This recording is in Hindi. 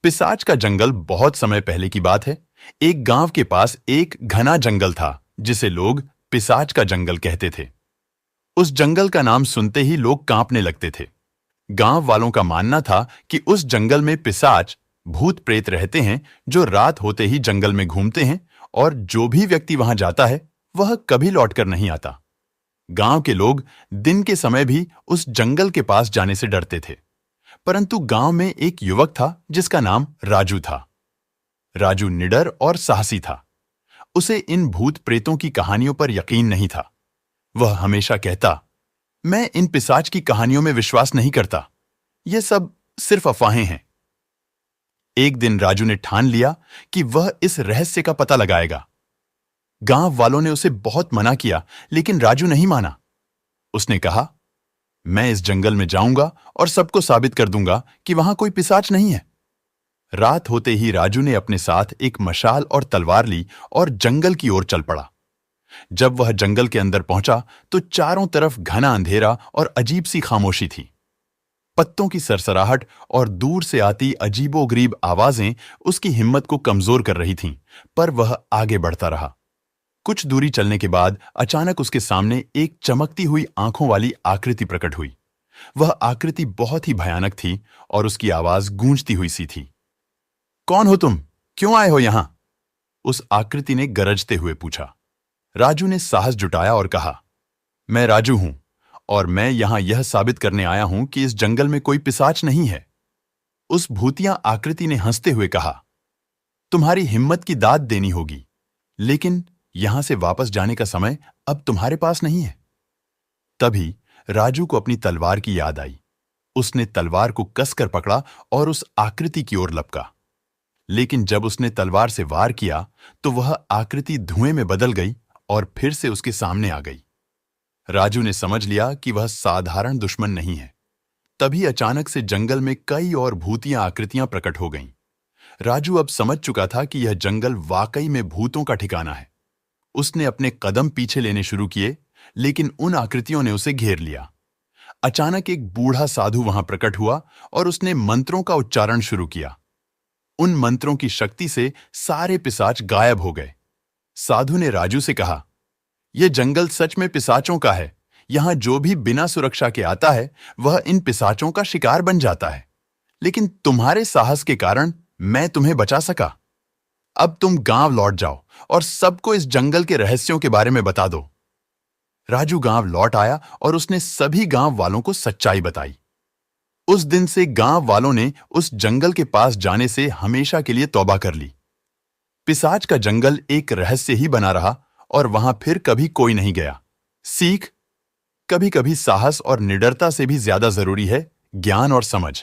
पिशाच का जंगल बहुत समय पहले की बात है। एक गांव के पास एक घना जंगल था जिसे लोग पिशाच का जंगल कहते थे। उस जंगल का नाम सुनते ही लोग कांपने लगते थे। गांव वालों का मानना था कि उस जंगल में पिशाच, भूत प्रेत रहते हैं जो रात होते ही जंगल में घूमते हैं और जो भी व्यक्ति वहां जाता है वह कभी लौटकर नहीं आता। गांव के लोग दिन के समय भी उस जंगल के पास जाने से डरते थे। परंतु गांव में एक युवक था जिसका नाम राजू था। राजू निडर और साहसी था। उसे इन भूत प्रेतों की कहानियों पर यकीन नहीं था। वह हमेशा कहता, मैं इन पिशाच की कहानियों में विश्वास नहीं करता, ये सब सिर्फ अफवाहें हैं। एक दिन राजू ने ठान लिया कि वह इस रहस्य का पता लगाएगा। गांव वालों ने उसे बहुत मना किया, लेकिन राजू नहीं माना। उसने कहा, मैं इस जंगल में जाऊंगा और सबको साबित कर दूंगा कि वहां कोई पिशाच नहीं है। रात होते ही राजू ने अपने साथ एक मशाल और तलवार ली और जंगल की ओर चल पड़ा। जब वह जंगल के अंदर पहुंचा तो चारों तरफ घना अंधेरा और अजीब सी खामोशी थी। पत्तों की सरसराहट और दूर से आती अजीबोगरीब आवाजें उसकी हिम्मत को कमजोर कर रही थीं, पर वह आगे बढ़ता रहा। कुछ दूरी चलने के बाद अचानक उसके सामने एक चमकती हुई आंखों वाली आकृति प्रकट हुई। वह आकृति बहुत ही भयानक थी और उसकी आवाज गूंजती हुई सी थी। कौन हो तुम? क्यों आए हो यहां? उस आकृति ने गरजते हुए पूछा। राजू ने साहस जुटाया और कहा, मैं राजू हूं और मैं यहां यह साबित करने आया हूं कि इस जंगल में कोई पिशाच नहीं है। उस भूतिया आकृति ने हंसते हुए कहा, तुम्हारी हिम्मत की दाद देनी होगी, लेकिन यहां से वापस जाने का समय अब तुम्हारे पास नहीं है। तभी राजू को अपनी तलवार की याद आई। उसने तलवार को कसकर पकड़ा और उस आकृति की ओर लपका। लेकिन जब उसने तलवार से वार किया तो वह आकृति धुएं में बदल गई और फिर से उसके सामने आ गई। राजू ने समझ लिया कि वह साधारण दुश्मन नहीं है। तभी अचानक से जंगल में कई और भूतियां आकृतियां प्रकट हो गईं। राजू अब समझ चुका था कि यह जंगल वाकई में भूतों का ठिकाना है। उसने अपने कदम पीछे लेने शुरू किए, लेकिन उन आकृतियों ने उसे घेर लिया। अचानक एक बूढ़ा साधु वहां प्रकट हुआ और उसने मंत्रों का उच्चारण शुरू किया। उन मंत्रों की शक्ति से सारे पिशाच गायब हो गए। साधु ने राजू से कहा, यह जंगल सच में पिशाचों का है। यहां जो भी बिना सुरक्षा के आता है वह इन पिशाचों का शिकार बन जाता है। लेकिन तुम्हारे साहस के कारण मैं तुम्हें बचा सका। अब तुम गांव लौट जाओ और सबको इस जंगल के रहस्यों के बारे में बता दो। राजू गांव लौट आया और उसने सभी गांव वालों को सच्चाई बताई। उस दिन से गांव वालों ने उस जंगल के पास जाने से हमेशा के लिए तौबा कर ली। पिशाच का जंगल एक रहस्य ही बना रहा और वहां फिर कभी कोई नहीं गया। सीख, कभी कभी साहस और निडरता से भी ज्यादा जरूरी है ज्ञान और समझ।